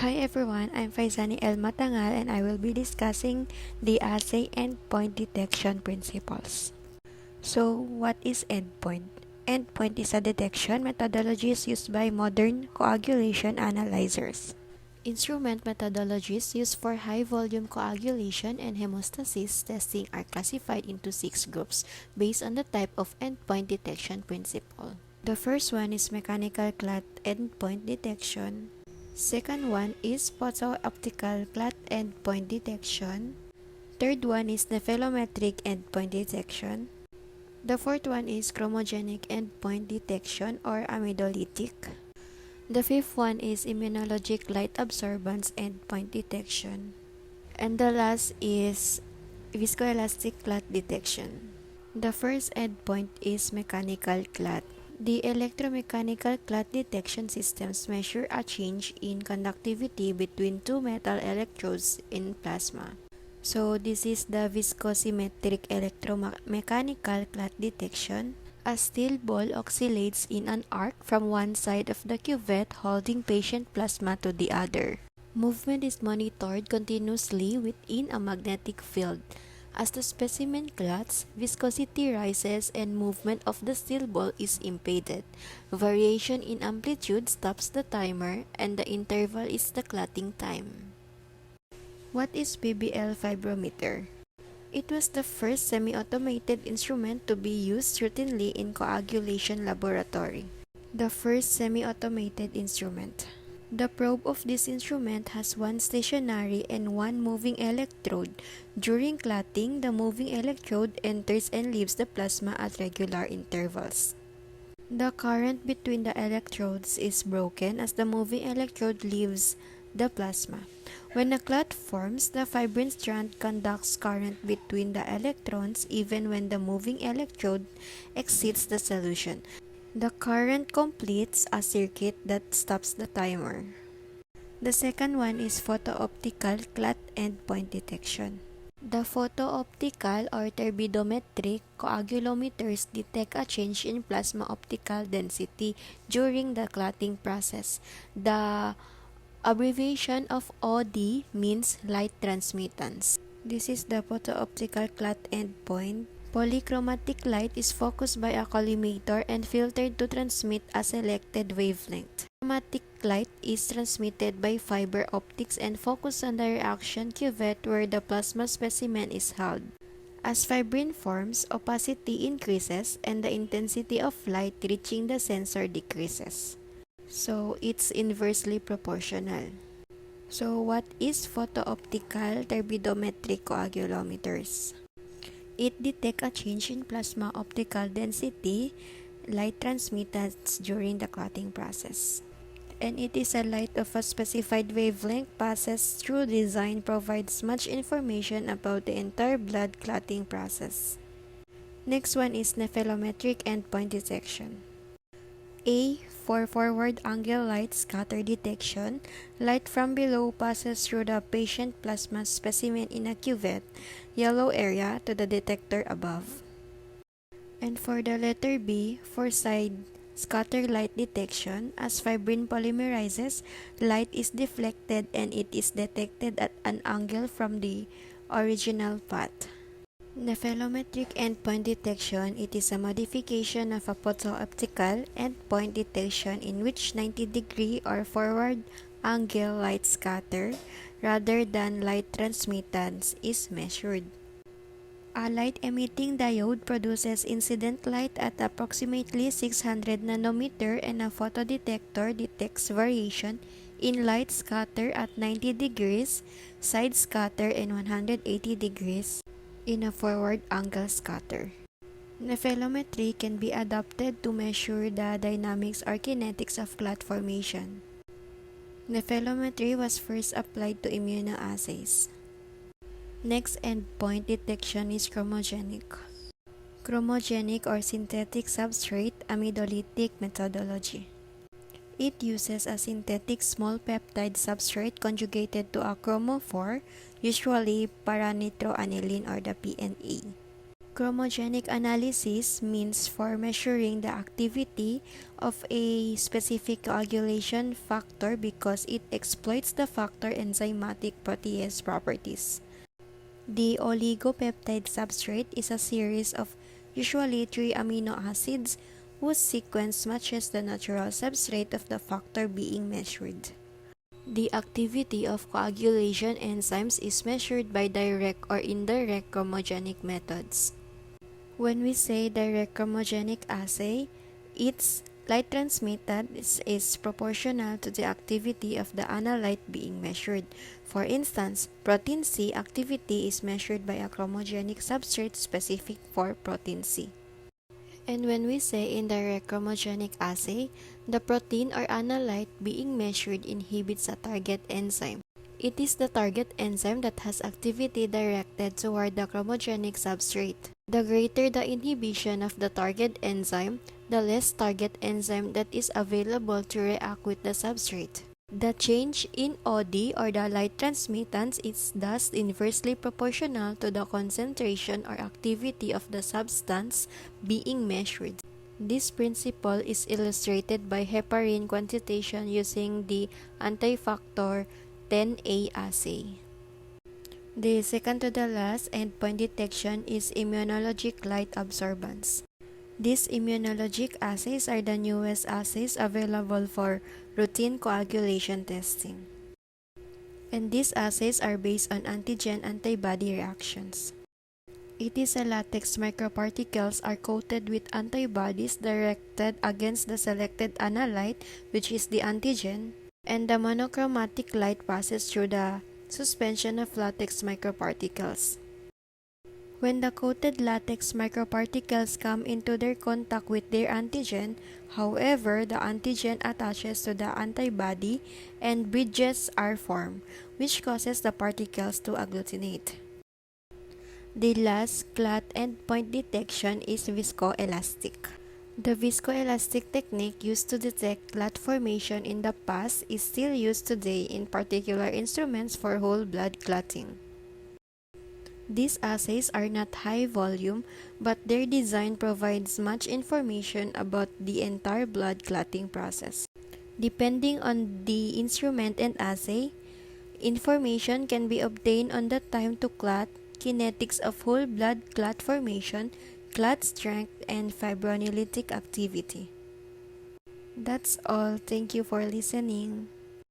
Hi everyone, I'm Faizani El Matangal and I will be discussing the assay endpoint detection principles. So, what is endpoint? Endpoint is a detection methodologies used by modern coagulation analyzers. Instrument methodologies used for high-volume coagulation and hemostasis testing are classified into 6 groups based on the type of endpoint detection principle. The first one is mechanical clot endpoint detection. Second one is photo-optical clot endpoint detection. Third one is nephelometric endpoint detection. The fourth one is chromogenic endpoint detection or amylolytic. The fifth one is immunologic light absorbance endpoint detection. And the last is viscoelastic clot detection. The first endpoint is mechanical clot. The electromechanical clot detection systems measure a change in conductivity between two metal electrodes in plasma. So this is the viscosimetric electromechanical clot detection. A steel ball oscillates in an arc from one side of the cuvette holding patient plasma to the other. Movement is monitored continuously within a magnetic field. As the specimen clots, viscosity rises and movement of the steel ball is impeded. Variation in amplitude stops the timer and the interval is the clotting time. What is PBL fibrometer? It was the first semi-automated instrument to be used routinely in coagulation laboratory. The first semi-automated instrument. The probe of this instrument has one stationary and one moving electrode. During clotting, the moving electrode enters and leaves the plasma at regular intervals. The current between the electrodes is broken as the moving electrode leaves the plasma. When a clot forms, the fibrin strand conducts current between the electrons even when the moving electrode exceeds the solution. The current completes a circuit that stops the timer. The second one is photo-optical clot endpoint detection. The photo-optical or turbidometric coagulometers detect a change in plasma optical density during the clotting process. The abbreviation of OD means light transmittance. This is the photo-optical clot endpoint. Polychromatic light is focused by a collimator and filtered to transmit a selected wavelength. Chromatic light is transmitted by fiber optics and focused on the reaction cuvette where the plasma specimen is held. As fibrin forms, opacity increases and the intensity of light reaching the sensor decreases. So, it's inversely proportional. So, what is photo-optical turbidometric coagulometers? It detects a change in plasma optical density, light transmittance during the clotting process. And it is a light of a specified wavelength passes through design provides much information about the entire blood clotting process. Next one is nephelometric endpoint detection. A. For forward angle light scatter detection, light from below passes through the patient plasma specimen in a cuvette, yellow area, to the detector above. And for the letter B, for side scatter light detection, as fibrin polymerizes, light is deflected and it is detected at an angle from the original path. Nephelometric endpoint detection, it is a modification of a photo-optical endpoint detection in which 90-degree or forward angle light scatter rather than light transmittance is measured. A light-emitting diode produces incident light at approximately 600 nanometer and a photodetector detects variation in light scatter at 90 degrees, side scatter, and 180 degrees in a forward angle scatter. Nephelometry can be adapted to measure the dynamics or kinetics of clot formation. Nephelometry was first applied to immunoassays. Next endpoint detection is chromogenic. Chromogenic or synthetic substrate amylolytic methodology. It uses a synthetic small peptide substrate conjugated to a chromophore, usually paranitroaniline or the PNA. Chromogenic analysis means for measuring the activity of a specific coagulation factor because it exploits the factor enzymatic protease properties. The oligopeptide substrate is a series of usually 3 amino acids whose sequence matches the natural substrate of the factor being measured. The activity of coagulation enzymes is measured by direct or indirect chromogenic methods. When we say direct chromogenic assay, its light transmitted is proportional to the activity of the analyte being measured. For instance, protein C activity is measured by a chromogenic substrate specific for protein C. And when we say indirect chromogenic assay, the protein or analyte being measured inhibits a target enzyme. It is the target enzyme that has activity directed toward the chromogenic substrate. The greater the inhibition of the target enzyme, the less target enzyme that is available to react with the substrate. The change in OD or the light transmittance is thus inversely proportional to the concentration or activity of the substance being measured. This principle is illustrated by heparin quantitation using the anti-factor 10A assay. The second to the last endpoint detection is immunologic light absorbance. These immunologic assays are the newest assays available for routine coagulation testing. And these assays are based on antigen-antibody reactions. It is a latex microparticles are coated with antibodies directed against the selected analyte, which is the antigen, and the monochromatic light passes through the suspension of latex microparticles. When the coated latex microparticles come into their contact with their antigen, however, the antigen attaches to the antibody and bridges are formed, which causes the particles to agglutinate. The last clot endpoint detection is viscoelastic. The viscoelastic technique used to detect clot formation in the past is still used today in particular instruments for whole blood clotting. These assays are not high volume, but their design provides much information about the entire blood clotting process. Depending on the instrument and assay, information can be obtained on the time to clot, kinetics of whole blood clot formation, clot strength, and fibrinolytic activity. That's all. Thank you for listening.